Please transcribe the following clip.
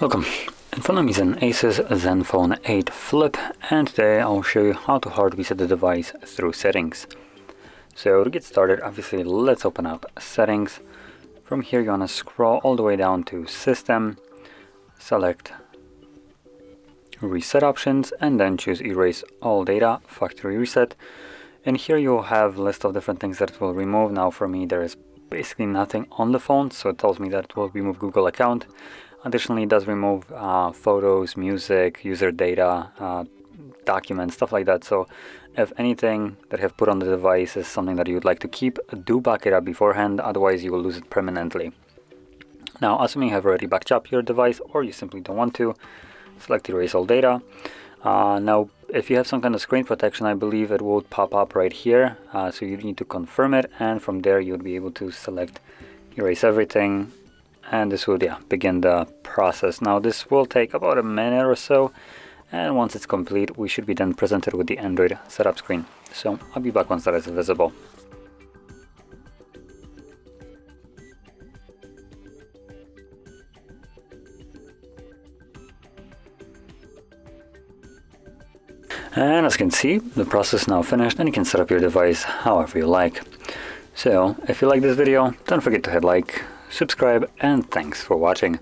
Welcome. In front of me is an ASUS ZenFone 8 Flip, and today I'll show you how to hard reset the device through settings. So to get started, obviously let's open up settings. From here you want to scroll all the way down to system, select reset options, and then choose erase all data, factory reset. And here you'll have a list of different things that it will remove. Now for me there is basically nothing on the phone, so it tells me that it will remove Google account. Additionally, it does remove photos, music, user data, documents, stuff like that. So if anything that you have put on the device is something that you would like to keep, do back it up beforehand, otherwise you will lose it permanently. Now, assuming you have already backed up your device or you simply don't want to, select erase all data. Now, if you have some kind of screen protection, I believe it will pop up right here. So you need to confirm it, and from there you would be able to select erase everything. And this will begin the process. Now this will take about a minute or so, and once it's complete we should be then presented with the Android setup screen. So I'll be back once that is visible. And as you can see, the process is now finished, and you can set up your device however you like. So if you like this video, don't forget to hit like, subscribe, and thanks for watching.